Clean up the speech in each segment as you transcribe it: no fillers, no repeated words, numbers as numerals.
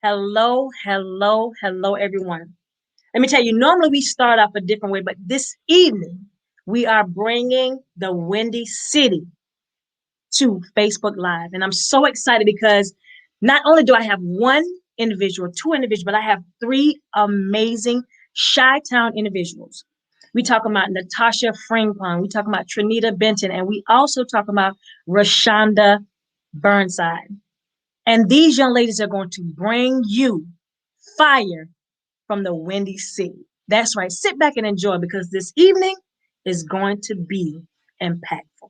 Hello, hello, hello, everyone. Let me tell you, normally we start off a different way, but this evening we are bringing the Windy City to Facebook Live. And I'm so excited because not only do I have one individual, two individuals, but I have three amazing Chi-Town individuals. We talk about Natasha Frimpong, we talk about Tranita Benton, and we also talk about Rashonda Burnside. And these young ladies are going to bring you fire from the Windy City. That's right. Sit back and enjoy because this evening is going to be impactful.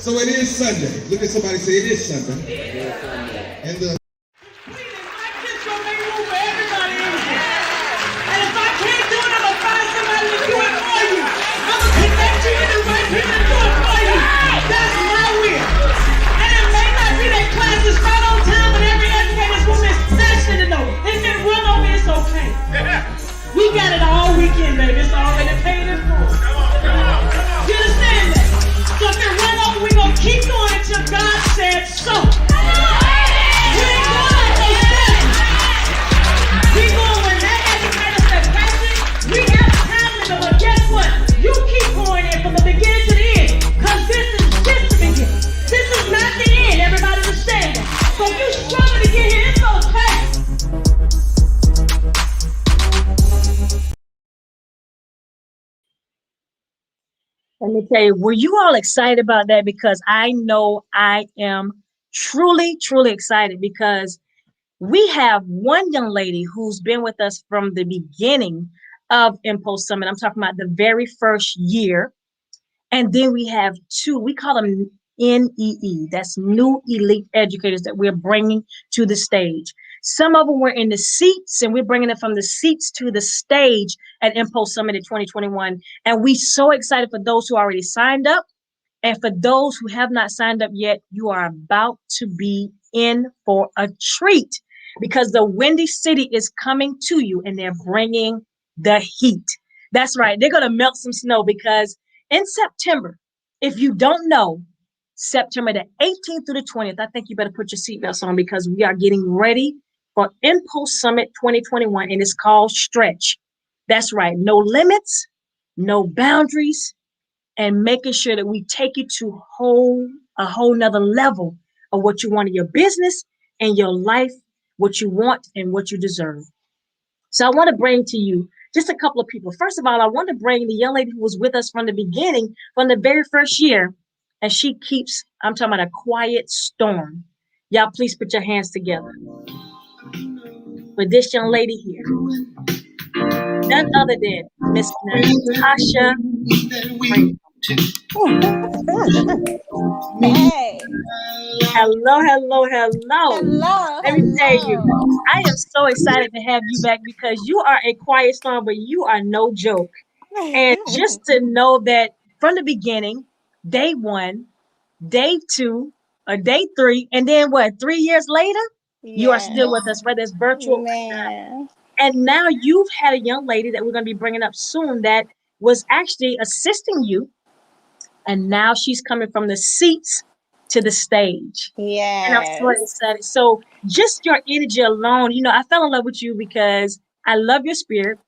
So it is Sunday. Look at somebody say it is Sunday. And the we got it all weekend, baby. It's already paid in full. You understand that? So if it run over, we're going to keep going until God said so. We ain't going no steady. We going when that educator said, Patrick, we have time limit, but guess what? You keep going in from the beginning to the end, because this is just the beginning. This is not the end. Everybody understand that. So if you're struggling to get here, it's okay. Let me tell you, were you all excited about that? Because I know I am truly, truly excited because we have one young lady who's been with us from the beginning of Mpulse Summit. I'm talking about the very first year. And then we have two, we call them NEE. That's new elite educators that we're bringing to the stage. Some of them were in the seats, and we're bringing them from the seats to the stage at Mpulse Summit in 2021. And we're so excited for those who already signed up. And for those who have not signed up yet, you are about to be in for a treat because the Windy City is coming to you and they're bringing the heat. That's right. They're going to melt some snow because in September, if you don't know, September the 18th through the 20th, I think you better put your seatbelts on because we are getting ready for Mpulse Summit 2021, and it's called Stretch. That's right. No limits, no boundaries, and making sure that we take you to a whole nother level of what you want in your business and your life, what you want and what you deserve. So I want to bring to you just a couple of people. First of all, I want to bring the young lady who was with us from the beginning, from the very first year, and she keeps, I'm talking about a quiet storm. Y'all, please put your hands together for this young lady here. None other than Miss Natasha. Hey. Hello, hello, hello. Hello. Let me tell you, I am so excited to have you back because you are a quiet storm, but you are no joke. And just to know that from the beginning, day one, day two, or day three, and then what, 3 years later, you are still with us, whether it's virtual or not. And now you've had a young lady that we're going to be bringing up soon that was actually assisting you. And now she's coming from the seats to the stage. Yes. And I'm so excited. So just your energy alone, you know, I fell in love with you because I love your spirit.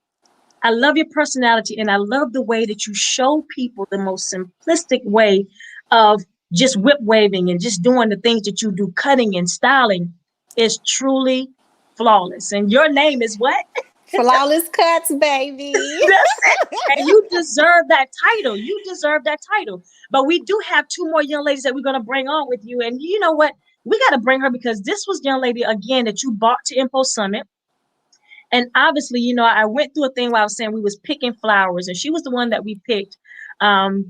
I love your personality. And I love the way that you show people the most simplistic way of just whip waving and just doing the things that you do, cutting and styling is truly flawless. And your name is what? Flawless Cuts, baby. That's it. And you deserve that title. You deserve that title. But we do have two more young ladies that we're going to bring on with you. And you know what? we got to bring her because this was young lady again that you brought to Impulse Summit. And obviously, you know, I went through a thing where I was saying we was picking flowers, and she was the one that we picked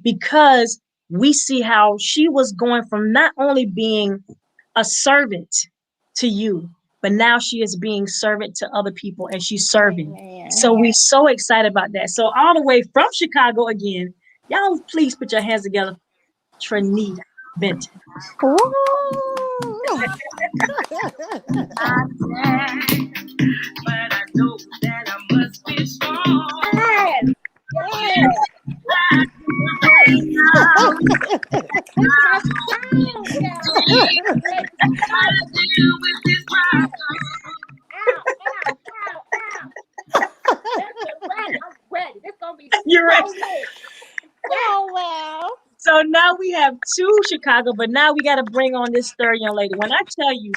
because we see how she was going from not only being a servant to you, but now she is being servant to other people, and she's serving. Amen. So we're so excited about that. So all the way from Chicago again, y'all please put your hands together. Tranita Benton. Woo. But I know that I must be strong. Yes. Yes. I'm ready. This gonna be You're right. Oh wow. So now we have two Chicago, but now we got to bring on this third young lady. When I tell you,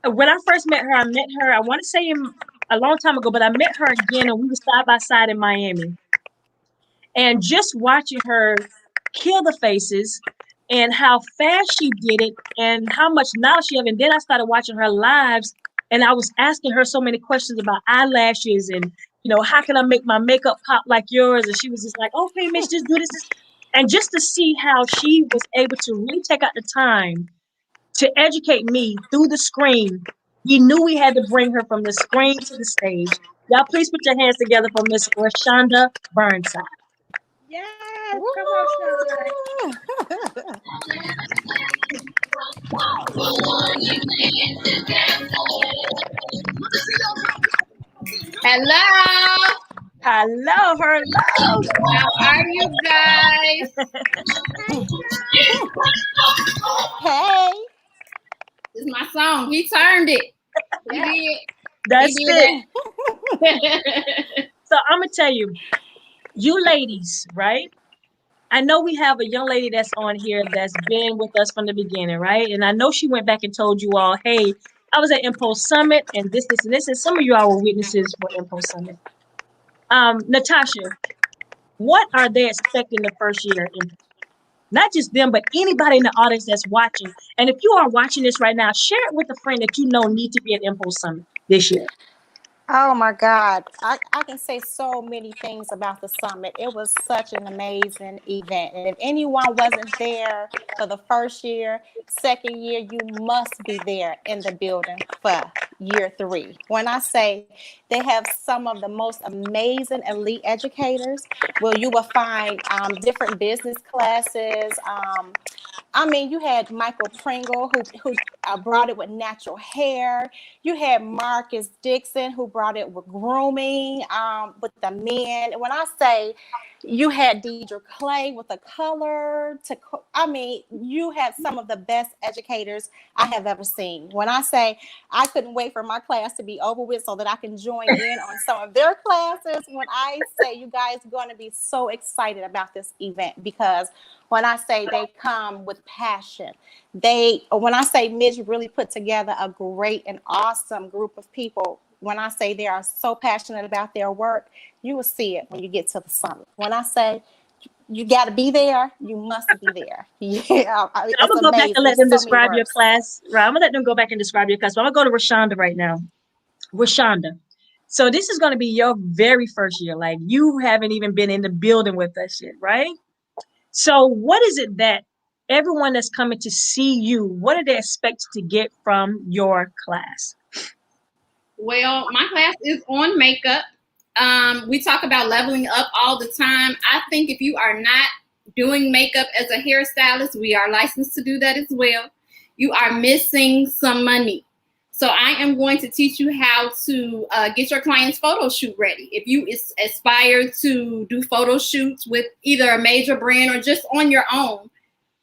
when I first met her, I want to say a long time ago, but I met her again and we were side by side in Miami. And just watching her kill the faces and how fast she did it and how much knowledge she had. And then I started watching her lives and I was asking her so many questions about eyelashes and, you know, how can I make my makeup pop like yours? And she was just like, okay, Mitch, just do this. And just to see how she was able to really take out the time to educate me through the screen, we knew we had to bring her from the screen to the stage. Y'all please put your hands together for Miss Rashonda Burnside. Yes, come on, Shonda. Hello. Hello, hello. How are you guys? Hey. This is my song. He turned it. He did. That's He it. did. So I'm gonna tell you, you ladies, right? I know we have a young lady that's on here that's been with us from the beginning, right? And I know she went back and told you all, hey, I was at Impulse Summit and this, and this, and some of you all were witnesses for Impulse Summit. Natasha, what are they expecting the first year? Not just them, but anybody in the audience that's watching. And if you are watching this right now, share it with a friend that you know need to be at Impulse Summit this year. Oh my God. I can say so many things about the summit. It was such an amazing event. And if anyone wasn't there for the first year, second year, you must be there in the building for year 3. When I say they have some of the most amazing elite educators, well, you will find different business classes. I mean, you had Michael Pringle who brought it with natural hair. You had Marcus Dixon who brought it with grooming with the men. When I say you had Deidre Clay with the color, I mean, you had some of the best educators I have ever seen. When I say I couldn't wait for my class to be over with so that I can join in on some of their classes. When I say you guys are going to be so excited about this event because when I say they come with passion, when I say Mitch really put together a great and awesome group of people, when I say they are so passionate about their work, you will see it when you get to the summit. When I say you got to be there, you must be there. Yeah, I'm gonna go back and let them describe your class. Right, I'm gonna let them go back and describe your class. So I'm gonna go to Rashonda right now. Rashonda, so this is gonna be your very first year. Like you haven't even been in the building with us yet, right? So what is it that everyone that's coming to see you, what are they expected to get from your class? Well, my class is on makeup. We talk about leveling up all the time. I think if you are not doing makeup as a hairstylist, we are licensed to do that as well. You are missing some money. So I am going to teach you how to get your client's photo shoot ready. If you aspire to do photo shoots with either a major brand or just on your own,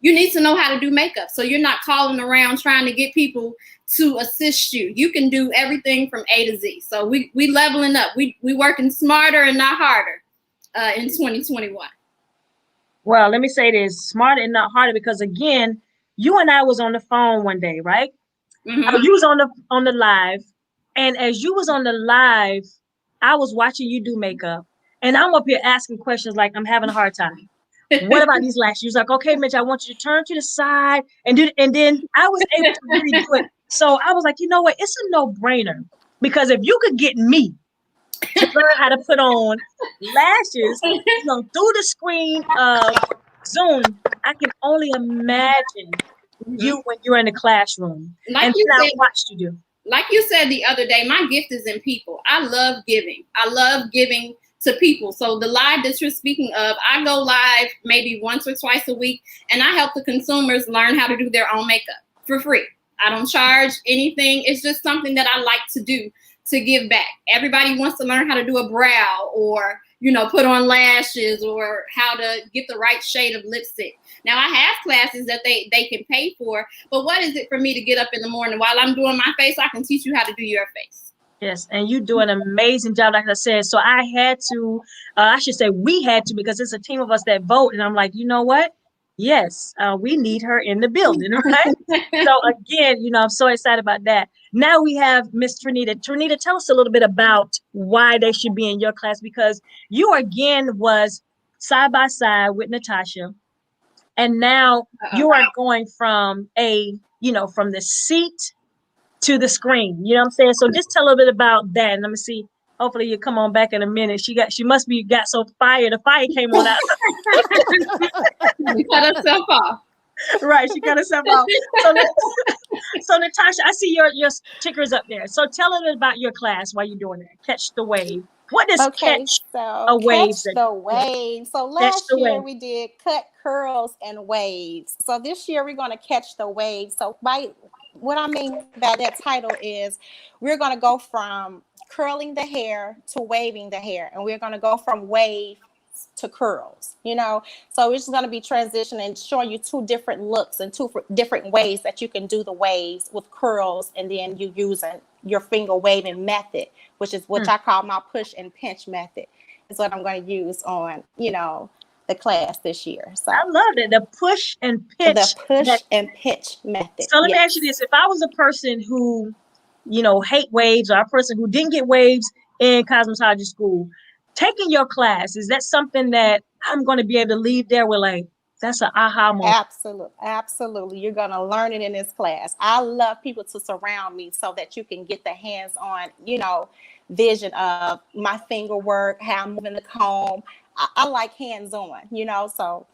you need to know how to do makeup. So you're not calling around trying to get people to assist you. You can do everything from A to Z. So we leveling up. We working smarter and not harder in 2021. Well, let me say this, smarter and not harder, because again, you and I was on the phone one day, right? Mm-hmm. You was on the live, and as you was on the live, I was watching you do makeup, and I'm up here asking questions like I'm having a hard time. What about these lashes? She was like, okay, Mitch, I want you to turn to the side and do, and then I was able to really do it. So I was like, you know what? It's a no-brainer, because if you could get me to learn how to put on lashes, through the screen of Zoom, I can only imagine you when you're in the classroom. Like And you then I said, watched you do. like you said the other day, my gift is in people. I love giving. I love giving to people. So the live that you're speaking of, I go live maybe once or twice a week, and I help the consumers learn how to do their own makeup for free. I don't charge anything. It's just something that I like to do to give back. Everybody wants to learn how to do a brow, or put on lashes, or how to get the right shade of lipstick. Now I have classes that they can pay for, but what is it for me to get up in the morning while I'm doing my face? I can teach you how to do your face. Yes, and you do an amazing job, like I said. So I had to, I should say we had to, because it's a team of us that vote. And I'm like, you know what? Yes, we need her in the building, right? So again, I'm so excited about that. Now we have Miss Tranita. Tranita, tell us a little bit about why they should be in your class, because you again was side by side with Natasha. And now you are going from from the seat to the screen. You know what I'm saying? So just tell a bit about that. And let me see. Hopefully you come on back in a minute. She must be got so fired. The fire came on out. She cut herself off. Right, she cut herself off. So Natasha, I see your stickers up there. So tell a bit about your class while you're doing that. Catch the wave. What is catch a wave? Catch the wave. So last year we did cut, curls, and waves. So this year we're going to catch the wave. So what I mean by that title is we're going to go from curling the hair to waving the hair, and we're going to go from wave to curls, so it's going to be transitioning, showing you two different looks and two different ways that you can do the waves with curls, and then you using your finger waving method, which is what I call my push and pinch method, is what I'm going to use on the class this year. So I love it, the push and pinch. The push and pinch method. So let me ask you this: if I was a person who hate waves, or a person who didn't get waves in cosmetology school, taking your class, is that something that I'm going to be able to leave there with, like, that's an aha moment? Absolutely. You're going to learn it in this class. I love people to surround me so that you can get the hands-on, vision of my finger work, how I'm moving the comb. I like hands-on, so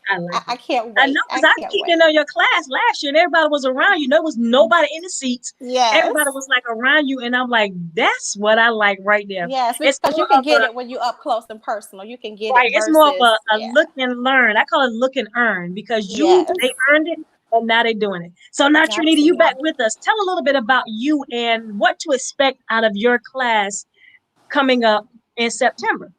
I can't wait. I know, because I keep in on your class last year, and everybody was around you. There was nobody in the seats. Yes. Everybody was like around you, and I'm like, that's what I like right there. Yes, because you can get it when you're up close and personal. You can get it. It's more of a look and learn. I call it look and earn, because they earned it, and now they're doing it. So now, Tranita, you back with us. Tell a little bit about you and what to expect out of your class coming up in September.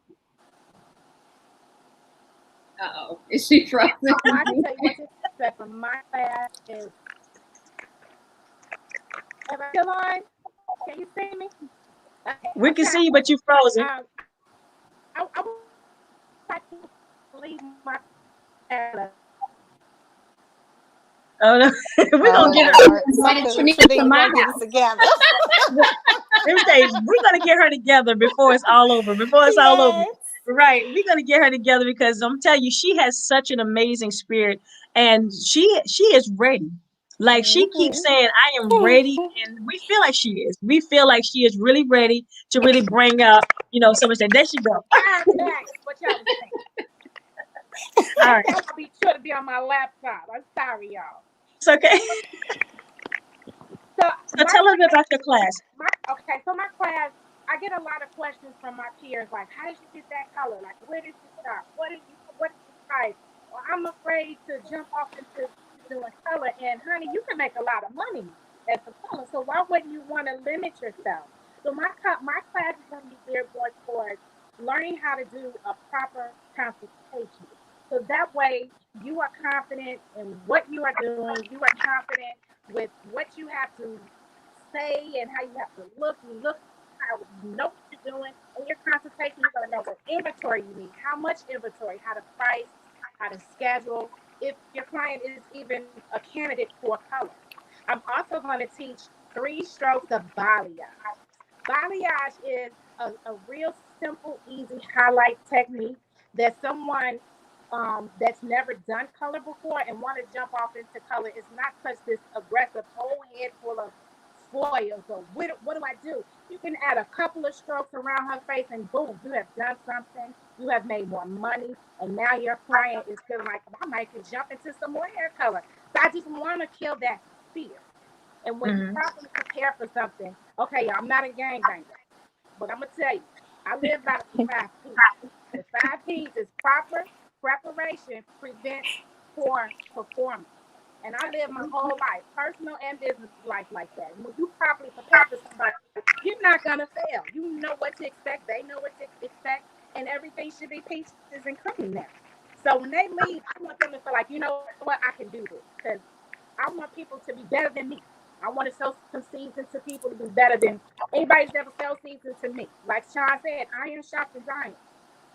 Uh-oh, is she frozen? I can tell you what to expect from my class is. Am I still on? Can you see me? We can see you, but you're frozen. I would like to leave my. Oh no, we're gonna get her. Together. We're gonna get her together before it's all over. All over. Right, we're gonna get her together, because I'm telling you, she has such an amazing spirit, and she is ready. Like, she keeps saying, "I am ready," and we feel like she is. We feel like she is really ready to really bring up, so much. There she go. What y'all saying? All right, I'll be sure to be on my laptop. I'm sorry, y'all. It's okay. So tell us about your class. So my class, I get a lot of questions from my peers, like, how did you get that color? Like, where did you start? What is your price? Well, I'm afraid to jump off into doing color. And honey, you can make a lot of money as a color. So why wouldn't you want to limit yourself? So my class is going to be geared more towards learning how to do a proper consultation. So that way you are confident in what you are doing. You are confident with what you have to say and how you have to look. You how you know what you're doing. In your consultation, you're going to know what inventory you need, how much inventory, how to price, how to schedule, if your client is even a candidate for color. I'm also going to teach 3 strokes of balayage. Balayage is a real simple, easy highlight technique that someone that's never done color before and want to jump off into color, it's not such this aggressive whole head full of spoils. So what do I do? You can add a couple of strokes around her face and boom, you have done something. You have made more money, and now your client is feeling like, I might could jump into some more hair color. So I just want to kill that fear. And when you properly prepare for something, okay, y'all, I'm not a gangbanger, but I'm gonna tell you, I live by the 5 P's. The 5 P's is proper preparation prevents poor performance. And I live my whole life, personal and business life, like that. When you properly prepare for somebody, you're not gonna fail. You know what to expect. They know what to expect, and everything should be peaches and cream now. So when they leave, I want them to feel like, you know what, I can do this, because I want people to be better than me. I want to sell some seeds into people to be better than anybody's ever sold seeds into me. Like Sean said, iron sharpens iron.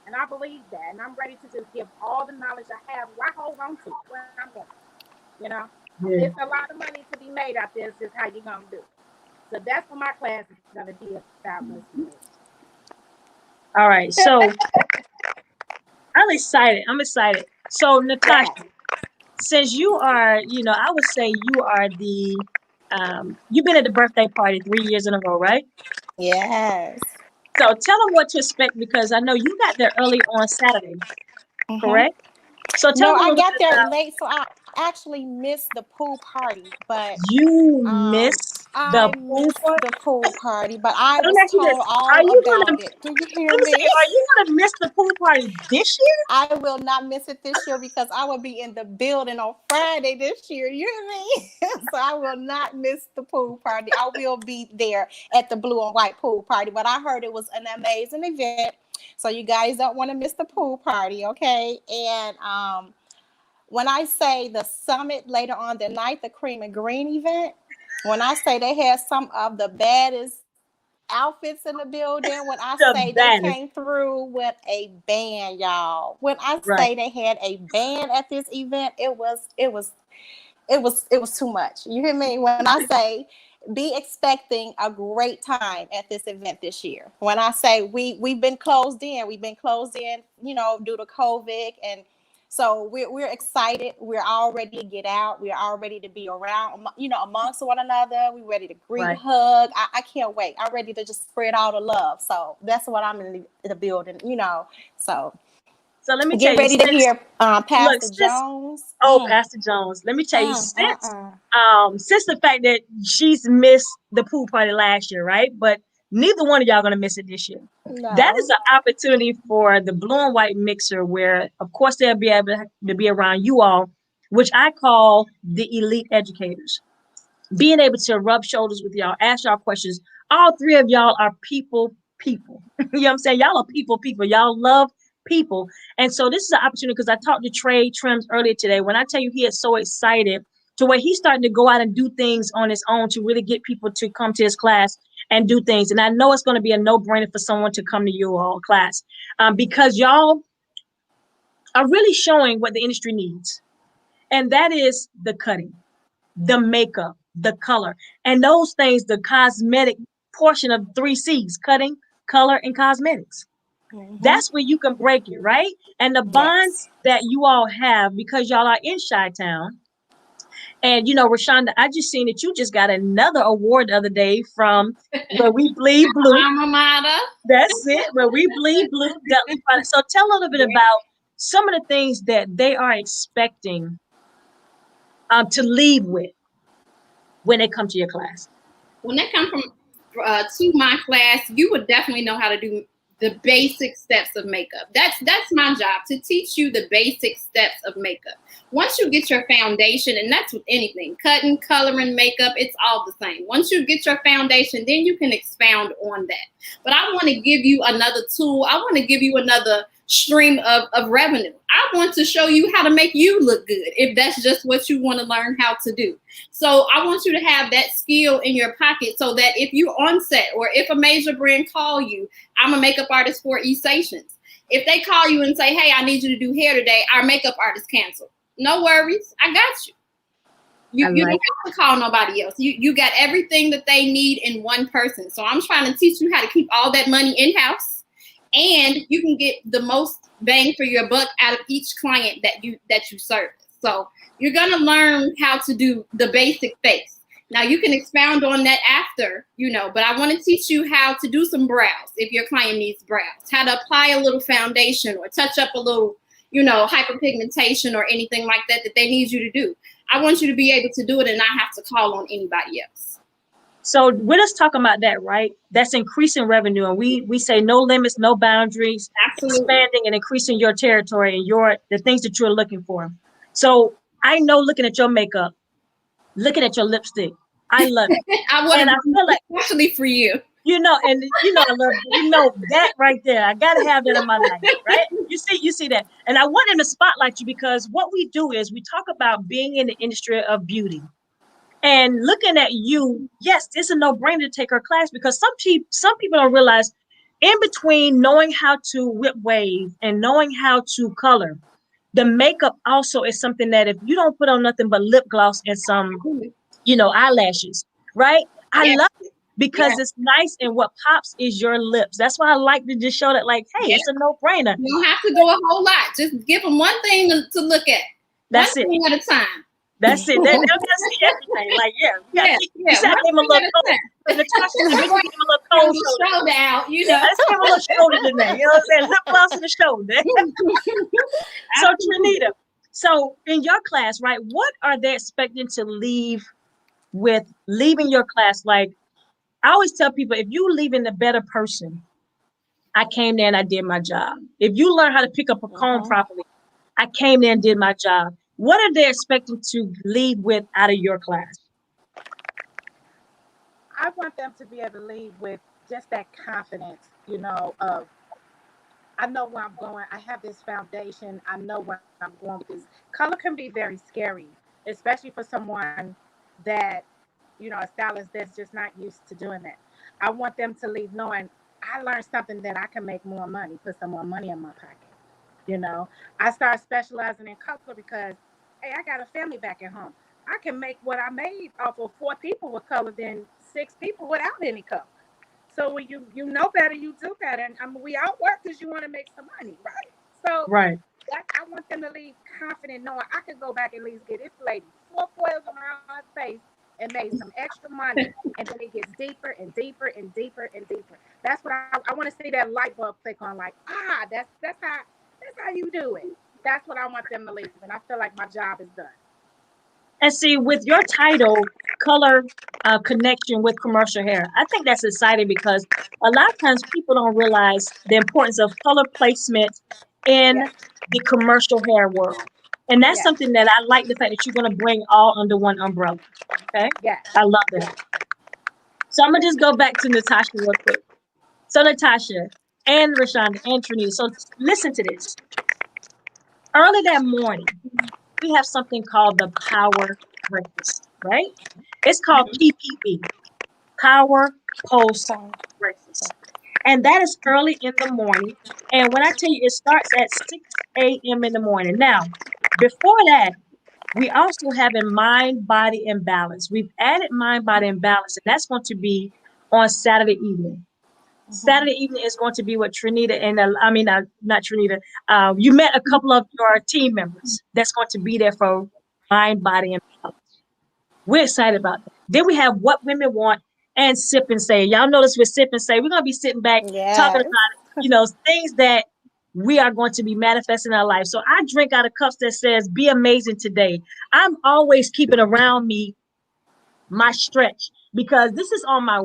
And I believe that. And I'm ready to just give all the knowledge I have. Why hold on to it? Where I'm going. You know? Yeah. It's a lot of money to be made out there. It's just how you're going to do it. So that's what my class is going to be about. All right. So I'm excited. So Natasha, since you are, I would say you are the, you've been at the birthday party 3 years in a row, right? Yes. So tell them what to expect, because I know you got there early on Saturday, correct? So tell them I got there late, so I actually missed the pool party. But you missed the pool party, but I was told all about it. Do you hear me? Are you gonna miss the pool party this year? I will not miss it this year because I will be in the building on Friday this year. You hear me? So I will not miss the pool party. I will be there at the blue and white pool party. But I heard it was an amazing event. So you guys don't want to miss the pool party, okay? And when I say the summit later on the night, the cream and green event, when I say they had some of the baddest outfits in the building, when I say they came through with a band, y'all. When I say they had a band at this event, it was too much. You hear me? When I say be expecting a great time at this event this year. When I say we've been closed in, due to COVID, and so we're excited. We're all ready to get out. We're all ready to be around, amongst one another. We're ready to greet, hug. I can't wait. I'm ready to just spread all the love. So that's what I'm in the building, So let me get ready to hear Pastor Jones. Pastor Jones. Let me tell you, since the fact that she's missed the pool party last year, right? But neither one of y'all gonna miss it this year. No. That is an opportunity for the blue and white mixer, where of course they'll be able to be around you all, which I call the elite educators. Being able to rub shoulders with y'all, ask y'all questions. All three of y'all are people. You know what I'm saying? Y'all are people. Y'all love people. And so this is an opportunity, because I talked to Trey Trims earlier today. When I tell you he is so excited to where he's starting to go out and do things on his own to really get people to come to his class and do things. And I know it's going to be a no-brainer for someone to come to your all class, because y'all are really showing what the industry needs. And that is the cutting, the makeup, the color, and those things, the cosmetic portion of 3 C's, cutting, color, and cosmetics. Mm-hmm. That's where you can break it, right? And the bonds that you all have, because y'all are in Chi-Town. And, Rashonda, I just seen that you just got another award the other day from Where We Bleed Blue. Alma mater. That's it, Where We Bleed Blue. So tell a little bit about some of the things that they are expecting to leave with when they come to your class. When they come to my class, you would definitely know how to do the basic steps of makeup. That's my job, to teach you the basic steps of makeup. Once you get your foundation, and that's with anything, cutting, coloring, makeup, it's all the same. Once you get your foundation, then you can expound on that. But I want to give you another tool. I want to give you another stream of revenue. I want to show you how to make you look good, if that's just what you want to learn how to do. So I want you to have that skill in your pocket, so that if you're on set, or if a major brand call you, I'm a makeup artist for East Stations. If they call you and say, hey, I need you to do hair today, our makeup artist canceled. No worries, I got you. You don't have to call nobody else. You got everything that they need in one person. So I'm trying to teach you how to keep all that money in-house and you can get the most bang for your buck out of each client that you service. So you're gonna learn how to do the basic face. Now you can expound on that after, but I want to teach you how to do some brows if your client needs brows, how to apply a little foundation or touch up a little, hyperpigmentation or anything like that they need you to do. I want you to be able to do it and not have to call on anybody else. So we're just talking about that, right? That's increasing revenue. And we say no limits, no boundaries, Absolutely. Expanding and increasing your territory and the things that you're looking for. So I know, looking at your makeup, looking at your lipstick, I love it. I want and I feel like, especially for you. I love that right there. I gotta have that in my life, right? You see that. And I want them to spotlight you, because what we do is we talk about being in the industry of beauty. And looking at you, yes, it's a no-brainer to take her class, because some people don't realize, in between knowing how to whip wave and knowing how to color, the makeup also is something that if you don't put on nothing but lip gloss and some, eyelashes, right? I love it, because it's nice, and what pops is your lips. That's why I like to just show that, like, hey, it's a no-brainer. You don't have to do a whole lot. Just give them one thing to look at. That's one thing at a time. That's it. They're gonna see everything. Like, you said I gave him a little cold. Natasha, give him a little cold shoulder out. Let's give him a little shoulder today. You know what I'm saying? Lip gloss in the shoulder. So Tranita, so in your class, right? What are they expecting to leave with leaving your class? Like, I always tell people, if you leaving a better person, I came there and I did my job. If you learn how to pick up a comb properly, I came there and did my job. What are they expecting to leave with out of your class? I want them to be able to leave with just that confidence, of, I know where I'm going. I have this foundation. I know where I'm going with this. Color can be very scary, especially for someone that, a stylist that's just not used to doing that. I want them to leave knowing I learned something that I can make more money, put some more money in my pocket. I started specializing in color because, hey, I got a family back at home. I can make what I made off of 4 people with color than 6 people without any color. So when you know better, you do better. And we all work because you want to make some money, right? So right. I want them to leave confident, knowing I could go back and at least get this lady 4 foils around her face and made some extra money. And then it gets deeper and deeper and deeper and deeper. That's what I want to see, that light bulb click on, like, that's how you do it. That's what I want them to leave. And I feel like my job is done. And see, with your title, color connection with commercial hair, I think that's exciting, because a lot of times people don't realize the importance of color placement in the commercial hair world. And that's something that I like, the fact that you're going to bring all under one umbrella. Okay? Yeah. I love that. So I'm going to just go back to Natasha real quick. So Natasha and Rashonda and Tranita, so listen to this. Early that morning, we have something called the Power Breakfast, right? It's called PPB, Power Post Breakfast. And that is early in the morning. And when I tell you, it starts at 6 a.m. in the morning. Now, before that, we also have a mind, body, and balance. We've added mind, body, and balance, and that's going to be on Saturday evening. Saturday evening is going to be with Tranita and not Tranita. You met a couple of your team members that's going to be there for mind, body, and balance. We're excited about that. Then we have What Women Want and Sip and Say. Y'all notice with Sip and Say, we're going to be sitting back talking about things that we are going to be manifesting in our life. So I drink out of cups that says, "Be amazing today." I'm always keeping around me my stretch, because this is on my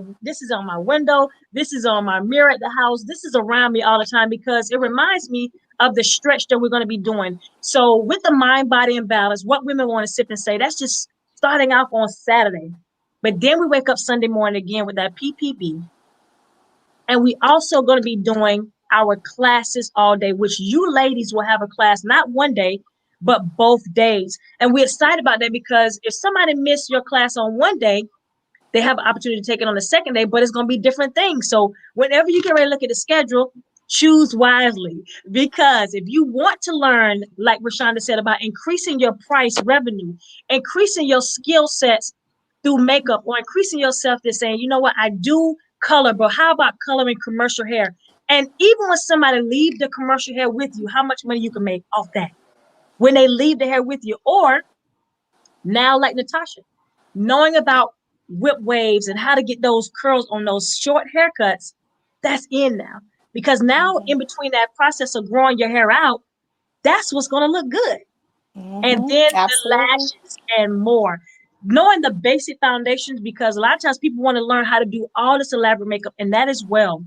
window, this is on my mirror at the house, this is around me all the time, because it reminds me of the stretch that we're going to be doing. So with the mind, body, and balance, What Women Want to Sip and Say, that's just starting off on Saturday. But then we wake up Sunday morning again with that PPB, and we also going to be doing our classes all day, which you ladies will have a class not one day but both days. And we're excited about that, because if somebody missed your class on one day, they have an opportunity to take it on the second day, but it's going to be different things. So whenever you get ready to look at the schedule, choose wisely, because if you want to learn, like Rashonda said, about increasing your price revenue, increasing your skill sets through makeup, or increasing yourself to saying, you know what, I do color, but how about coloring commercial hair? And even when somebody leave the commercial hair with you, how much money you can make off that when they leave the hair with you. Or now, like Natasha, knowing about whip waves and how to get those curls on those short haircuts, that's in now. Because now, in between that process of growing your hair out, that's what's going to look good. And then the Absolutely. lashes and more. Knowing the basic foundations, because a lot of times people want to learn how to do all this elaborate makeup, and that is well.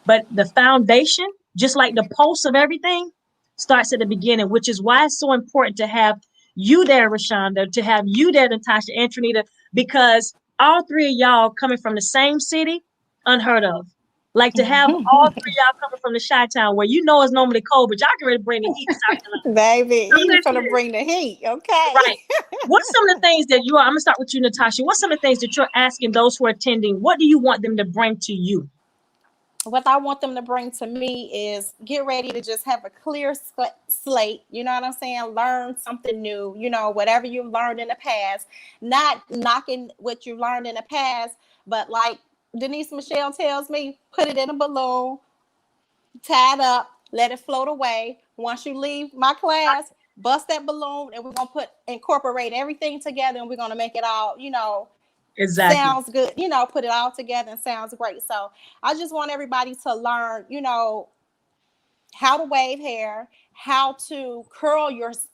But the foundation, just like the pulse of everything, starts at the beginning, which is why it's so important to have you there, Rashonda, to have you there, Natasha and Tranita, because all three of y'all coming from the same city, unheard of. Like to have all three of y'all coming from the Chi-Town, where you know it's normally cold, but y'all can really bring the heat to South Carolina. Baby, So he's gonna listen, bring the heat, okay? right. What's some of the things that you are? I'm gonna start with you, Natasha. What's some of the things that you're asking those who are attending? What do you want them to bring to you? What I want them to bring to me is get ready to just have a clear slate. You know what I'm saying? Learn something new. You know, whatever you've learned in the past, not knocking what you learned in the past, but like Denise Michelle tells me, put it in a balloon, tie it up, let it float away. Once you leave my class, bust that balloon, and we're gonna incorporate everything together, and we're gonna make it all, you know, Exactly. sounds good, you know, put it all together and sounds great. So I just want everybody to learn, you know, how to wave hair, how to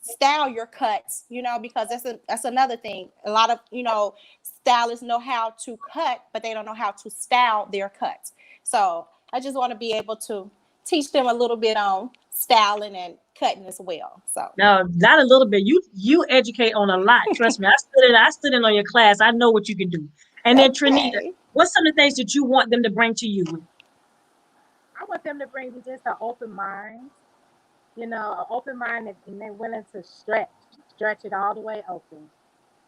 style your cuts, you know, because that's another thing. A lot of, you know, stylists know how to cut, but they don't know how to style their cuts. So I just want to be able to teach them a little bit on styling and cutting as well. So No, not a little bit. You educate on a lot. Trust me. I stood in on your class. I know what you can do. And then Tranita, okay. what's some of the things that you want them to bring to you? I want them to bring me just an open mind, an open mind, and they're willing to stretch it all the way open.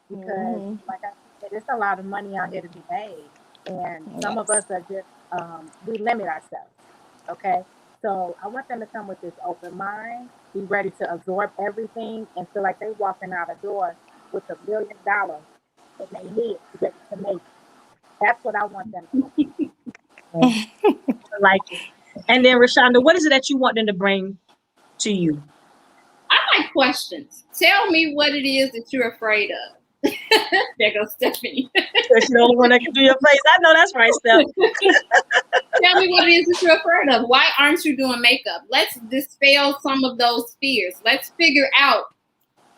Because, like I said, there's a lot of money out here to be made, and some of us are just we limit ourselves. Okay, so I want them to come with this open mind, be ready to absorb everything, and feel like they're walking out a door with $1 million in their head ready to make it. That's what I want them to do. I like it. And then Rashonda, what is it that you want them to bring to you? I like questions. Tell me what it is that you're afraid of. There goes Stephanie. She's the only one that can do your face. I know that's right, Steph. Tell me what it is that you're afraid of. Why aren't you doing makeup? Let's dispel some of those fears. Let's figure out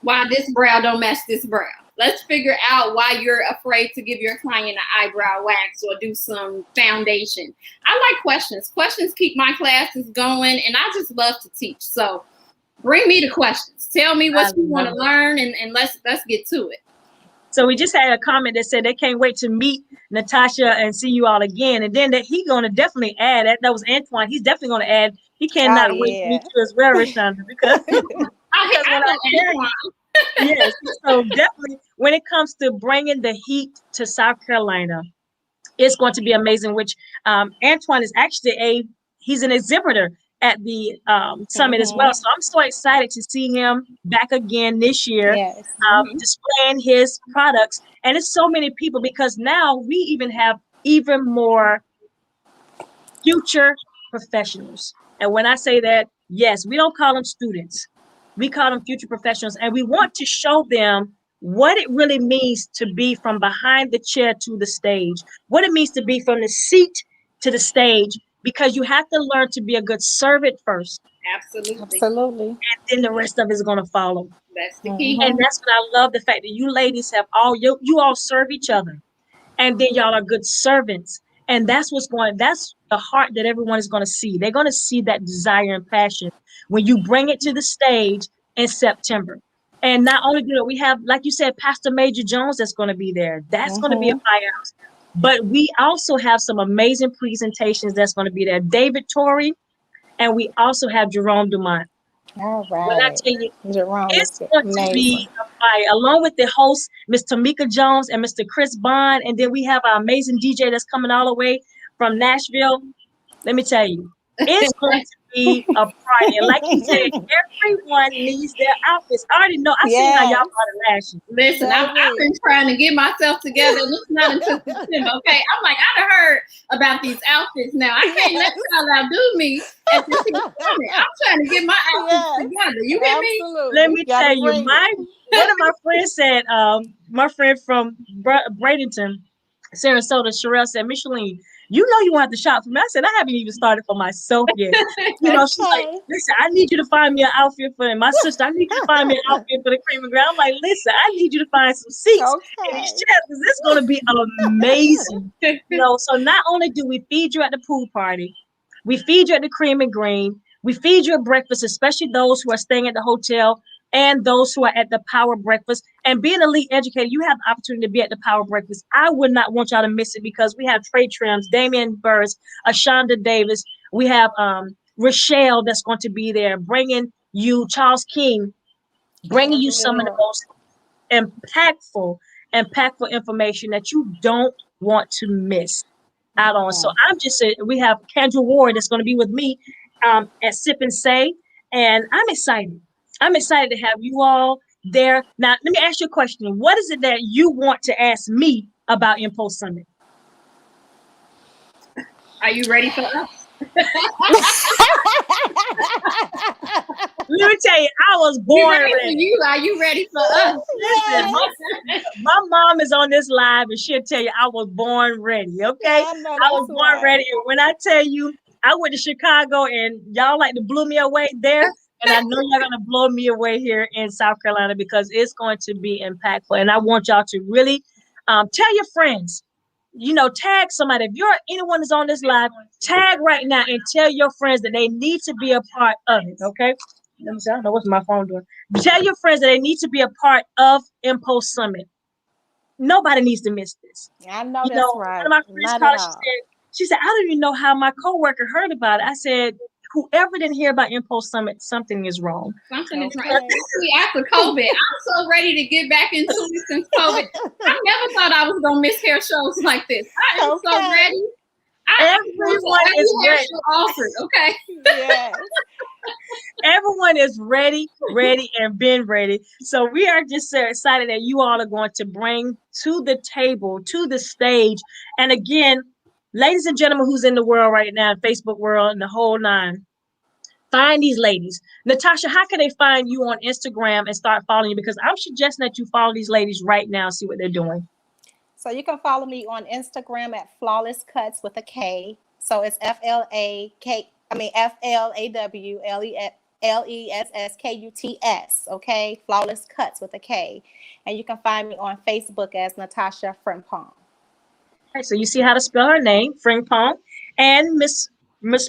why this brow don't match this brow. Let's figure out why you're afraid to give your client an eyebrow wax or do some foundation. I like questions. Questions keep my classes going, and I just love to teach. So bring me the questions. Tell me what you want to learn, and let's get to it. So we just had a comment that said they can't wait to meet Natasha and see you all again. And then that he gonna definitely add that was Antoine. He's definitely gonna add. He cannot wait to meet you as well, Rashonda, because I know Antoine. Yes, so definitely when it comes to bringing the heat to South Carolina, it's going to be amazing. Which Antoine is actually he's an exhibitor at the summit as well. So I'm so excited to see him back again this year, displaying his products. And it's so many people, because now we even have even more future professionals. And when I say that, yes, we don't call them students. We call them future professionals. And we want to show them what it really means to be from behind the chair to the stage, what it means to be from the seat to the stage, because you have to learn to be a good servant first. Absolutely. And then the rest of it is going to follow. That's the key. And that's what I love, the fact that you ladies have you all serve each other. And then y'all are good servants. And that's that's the heart that everyone is going to see. They're going to see that desire and passion when you bring it to the stage in September. And not only do we have, like you said, Pastor Major Jones that's going to be there. That's going to be a firehouse. But we also have some amazing presentations that's going to be there. David Torrey, and we also have Jerome Dumont. All right. When I tell you, Jerome, it's going to be a fire, along with the host, Ms. Tamika Jones and Mr. Chris Bond. And then we have our amazing DJ that's coming all the way from Nashville. Let me tell you, It's going to be a party. And like you said, everyone needs their outfits. I already know. I seen how y'all bought it last year. Listen, I've been trying to get myself together, and it's not until September. Okay, I'm like, I done heard about these outfits now. I can't let y'all outdo me at the Summit. I'm trying to get my outfits together. You hear me? Let me tell you, one of my friends said, my friend from Bradenton, Sarasota, Sherelle said, Micheline, you know you want to shop for me. I said, I haven't even started for myself yet. You know, she's like, listen, I need you to find me an outfit for my sister. I need you to find me an outfit for the cream and ground. I'm like, listen, I need you to find some seats in these chairs because it's going to be amazing. You know, so not only do we feed you at the pool party, we feed you at the cream and green, we feed you at breakfast, especially those who are staying at the hotel and those who are at the power breakfast. And being a elite educator, you have the opportunity to be at the power breakfast. I would not want y'all to miss it because we have Trey Trims, Damian Burrs, Rashonda Davis. We have Rochelle that's going to be there, bringing you Charles King, bringing you some of the most impactful information that you don't want to miss out on. So I'm just saying, we have Kendra Ward that's going to be with me at Sip and Say, and I'm excited. I'm excited to have you all there. Now, let me ask you a question. What is it that you want to ask me about Mpulse Summit? Are you ready for us? Let me tell you, I was born ready. Are you ready for us? Listen, my mom is on this live and she'll tell you I was born ready, okay? I was born ready. And when I tell you, I went to Chicago and y'all like to blew me away there. And I know you're going to blow me away here in South Carolina because it's going to be impactful. And I want y'all to really tell your friends, you know, tag somebody. If you're anyone that's on this live, tag right now and tell your friends that they need to be a part of it, okay? Let me see. I don't know what's my phone doing. Tell your friends that they need to be a part of Mpulse Summit. Nobody needs to miss this. I know that's right. One of my friends called, she said, I don't even know how my coworker heard about it. I said, whoever didn't hear about Mpulse Summit, something is wrong. Something is wrong. Especially after COVID. I'm so ready to get back into it since COVID. I never thought I was going to miss hair shows like this. I am so ready. Everyone is ready. Offered, okay? Yes. Everyone is ready, and been ready. So we are just so excited that you all are going to bring to the table, to the stage. And again, ladies and gentlemen who's in the world right now, Facebook world and the whole nine, find these ladies. Natasha, how can they find you on Instagram and start following you? Because I'm suggesting that you follow these ladies right now, see what they're doing. So you can follow me on Instagram at Flawless Cuts with a K. So it's FlawlessKuts, okay? Flawless Cuts with a K. And you can find me on Facebook as Natasha Frimpong. Okay, so you see how to spell her name, Frimpong. And Miss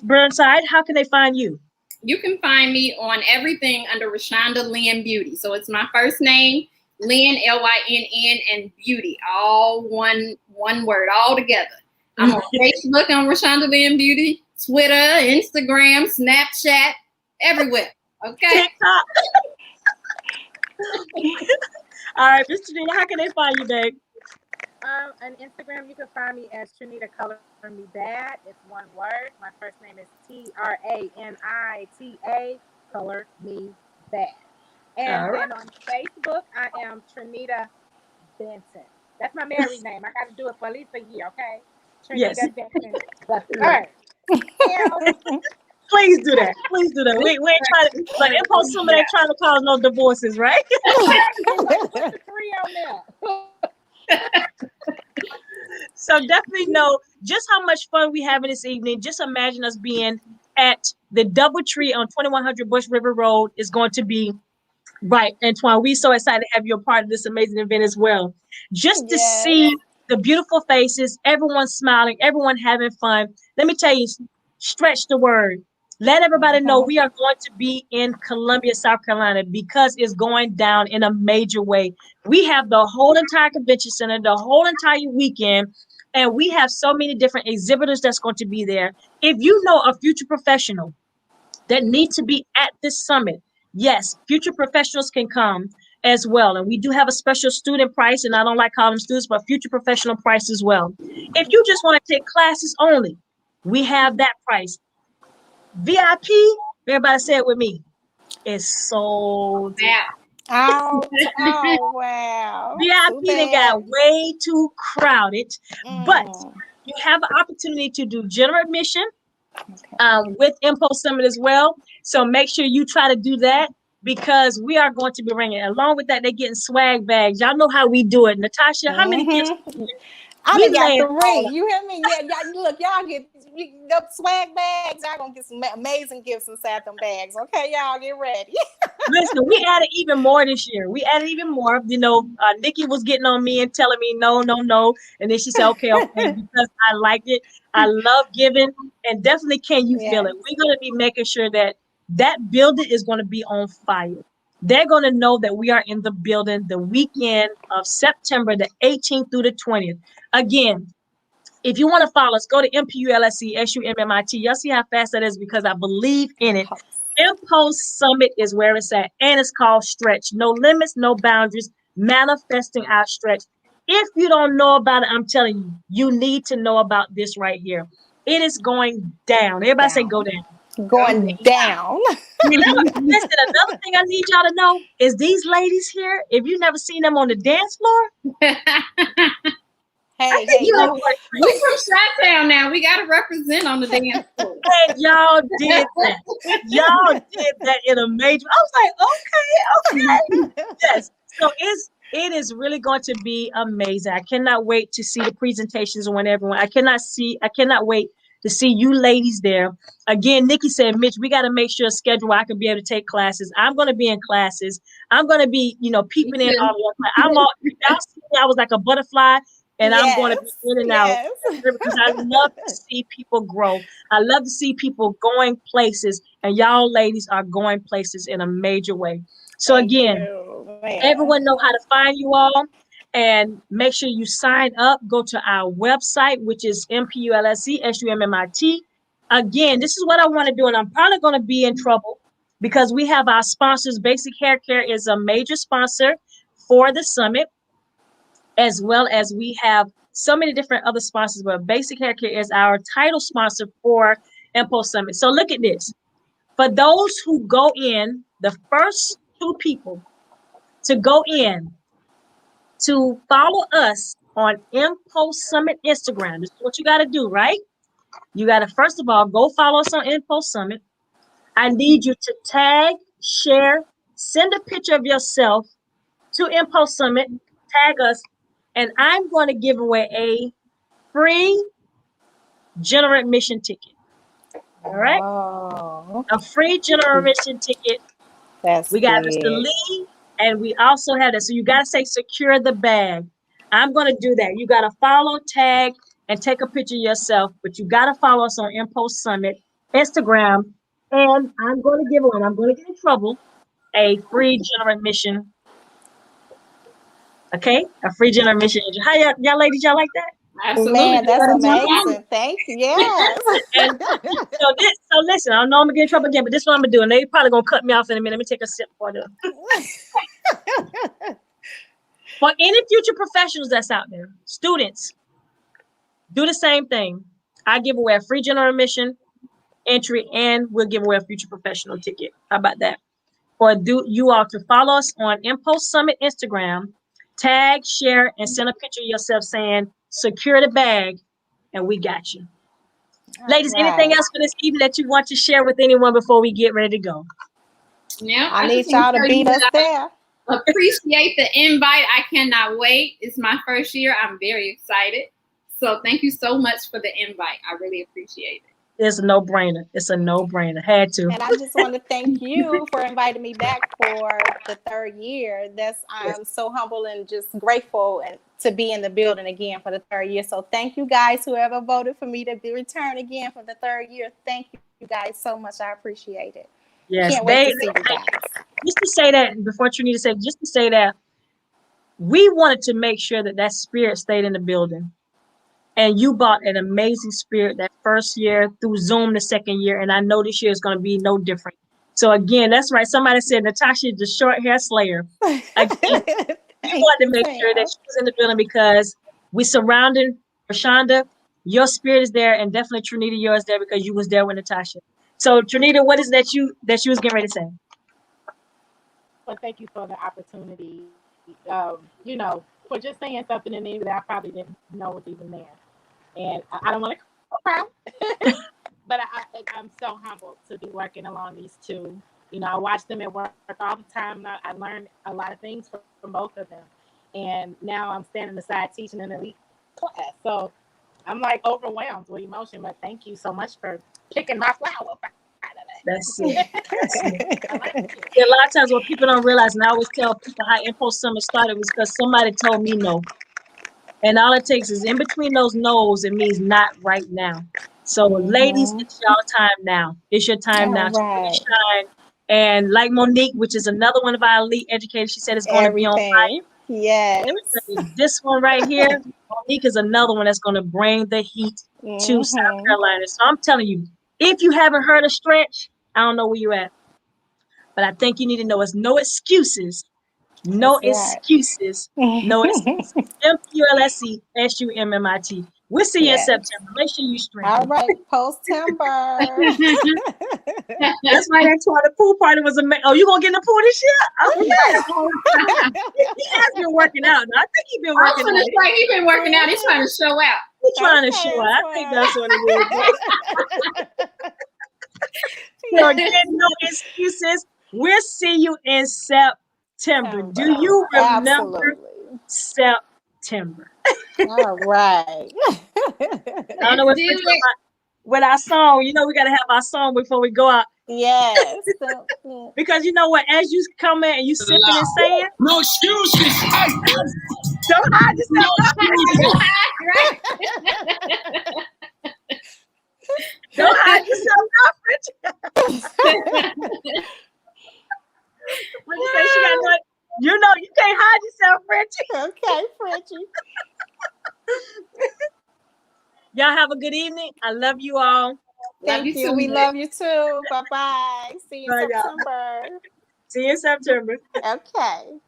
Burnside, how can they find you? You can find me on everything under Rashonda Lynn Beauty. So it's my first name, Lynn, Lynn, and Beauty, all one word, all together. I'm on Facebook on Rashonda Lynn Beauty, Twitter, Instagram, Snapchat, everywhere. Okay. TikTok. All right, Miss Tranita, how can they find you, babe? On Instagram, you can find me as Tranita Color Me Bad. It's one word. My first name is Tranita Color Me Bad. And then on Facebook, I am Tranita Benton. That's my married name. I got to do it for at least a year, okay? Tranita Benton the third. Please do that. Please do that. We ain't trying to, but Mpulse Summit ain't trying to cause no divorces, right? Three on there. So definitely know just how much fun we having this evening. Just imagine us being at the DoubleTree on 2100 Bush River Road is going to be right. Antoine, we're so excited to have you a part of this amazing event as well. Just to see the beautiful faces, everyone smiling, everyone having fun. Let me tell you, stretch the word. Let everybody know we are going to be in Columbia, South Carolina, because it's going down in a major way. We have the whole entire convention center, the whole entire weekend, and we have so many different exhibitors that's going to be there. If you know a future professional that needs to be at this summit, yes, future professionals can come as well. And we do have a special student price, and I don't like calling them students, but future professional price as well. If you just want to take classes only, we have that price. VIP, everybody say it with me, is sold. That Oh, wow. Too VIP they bad. got way too crowded, but Mm, you have an opportunity to do general admission okay. with Impulse Summit as well. So make sure you try to do that because we are going to be bringing, along with that, they're getting swag bags. Y'all know how we do it. Natasha, how many gifts? I We done got laying all 3. You hear me? Yeah, y'all, look, y'all get the swag bags. Y'all gonna get some amazing gifts inside them bags. Okay, y'all get ready. Listen, we added even more this year. We added even more. You know, Nikki was getting on me and telling me no, no, no. And then she said, okay, okay, because I like it. I love giving. And definitely, can you feel Yes. it? We're going to be making sure that that building is going to be on fire. They're going to know that we are in the building the weekend of September the 18th through the 20th. Again, if you want to follow us, go to Mpulse, SUMMIT. Y'all see how fast that is because I believe in it. Impulse Summit is where it's at, and it's called Stretch. No limits, no boundaries, manifesting our stretch. If you don't know about it, I'm telling you, you need to know about this right here. It is going down. Everybody say go Down. down. Going down. Listen, another thing I need y'all to know is these ladies here, if you've never seen them on the dance floor, I Hey, think hey, you look. know what? we from Chi-Town now. We got to represent on the dance floor. And y'all did that. Y'all did that in a major. I was like, okay, okay. Yes. So it is really going to be amazing. I cannot wait to see the presentations on everyone. I cannot wait to see you ladies there. Again, Nikki said, Mitch, we got to make sure schedule where I can be able to take classes. I'm going to be in classes. I'm going to be, Me peeping in too. all the time. Y'all see me, I was like a butterfly, and I'm going to Yes. be in and out Yes. because I love to see people grow. I love to see people going places, and y'all ladies are going places in a major way. So Thank again, you, man. everyone know how to find you all, and make sure you sign up. Go to our website, which is Mpulse, Again, this is what I want to do, and I'm probably going to be in trouble because we have our sponsors. Basic Hair Care is a major sponsor for the summit, as well as we have so many different other sponsors, but Basic Hair Care is our title sponsor for Impulse Summit. So look at this. For those who go in, the first 2 people to go in to follow us on Impulse Summit Instagram, this is what you got to do, right? You got to, first of all, go follow us on Impulse Summit. I need you to tag, share, send a picture of yourself to Impulse Summit, tag us, and I'm going to give away a free general admission ticket. All right? Oh, A free general admission ticket. that's We got Mr. big. Lee, and we also have that. So you got to say secure the bag. I'm going to do that. You got to follow, tag, and take a picture of yourself, but you got to follow us on Impulse Summit Instagram. And I'm going to give away, I'm going to get in trouble, a free general admission. Okay? A free general admission. How y'all ladies, y'all like that? Absolutely. Man, that's Gotta do that. amazing. Thank you. Yes. And so listen, I know I'm gonna get in trouble again, but this is what I'm gonna do, and they probably gonna cut me off in a minute. Let me take a sip for them. For any future professionals that's out there, students, do the same thing. I give away a free general admission entry, and we'll give away a future professional ticket. How about that? For you all to follow us on Impulse Summit Instagram, tag, share, and send a picture of yourself saying secure the bag, and we got you. All Ladies, anything right. else for this evening that you want to share with anyone before we get ready to go? Yeah, I I just need want y'all to to tell you beat us that there. I appreciate the invite. I cannot wait. It's my first year. I'm very excited. So thank you so much for the invite. I really appreciate it. It's a no-brainer. It's a no-brainer. Had to. And I just want to thank you for inviting me back for the 3rd year. Yes. I'm so humble and just grateful and to be in the building again for the 3rd year. So thank you guys, whoever voted for me to return again for the 3rd year. Thank you guys so much. I appreciate it. Yes. Can't wait to see you guys. Just to say that before Tranita said, just to say that we wanted to make sure that that spirit stayed in the building. And you brought an amazing spirit that first year through Zoom the second year. And I know this year is going to be no different. So again, that's right. Somebody said Natasha is the short hair slayer. Again, we wanted to make sure that she was in the building because we surrounded Rashonda. Your spirit is there, and definitely Tranita, yours there because you was there with Natasha. So Tranita, what is that you was getting ready to say? Well, thank you for the opportunity. You know, for just saying something in me that I probably didn't know was even there. And I don't want to cry, but I'm so humbled to be working along these two. You know, I watch them at work all the time. And I learned a lot of things from both of them. And now I'm standing aside teaching an elite class. So I'm like overwhelmed with emotion. But thank you so much for picking my flower. That's it. That's it. Yeah, a lot of times what people don't realize, and I always tell people how Impulse Summer started was because somebody told me no. And all it takes is in between those no's, it means not right now. So ladies, it's your time now. It's your time now All to really right. shine. And like Monique, which is another one of our elite educators, she said it's going to be on Everything. fire. Yes. Let me tell you, this one right here, Monique is another one that's going to bring the heat to South Carolina. So I'm telling you, if you haven't heard of Stretch, I don't know where you're at. But I think you need to know it's no excuses. No That's excuses. No right. excuses. MPULSE SUMMIT. We'll see you in Yes. September. Make sure you All strengthen. right. Post-timber. That's why that's why the pool party was amazing. Oh, you gonna get in the pool this year? Oh, yes. He has been working out. I think he's been I was working gonna out. say he's been working out. He's trying to show out. He's trying to Okay, show out. I think that's what it is. So Yes. again, no excuses. We'll see you in September. Do you remember Absolutely. September? All right. I don't know Let's do it. with our song. You know, we gotta have our song before we go out. Yes. Because you know what, as you come in and you sipping and saying, No excuses. Hey, don't hide yourself. Right. Don't hide yourself, Frenchie. What you say? She got no, you know, you can't hide yourself, Frenchie. Okay, Frenchie. Y'all have a good evening. I love you all. Thank you. We love you too. Bye-bye. See you in Bye, y'all. September. See you in September. Okay.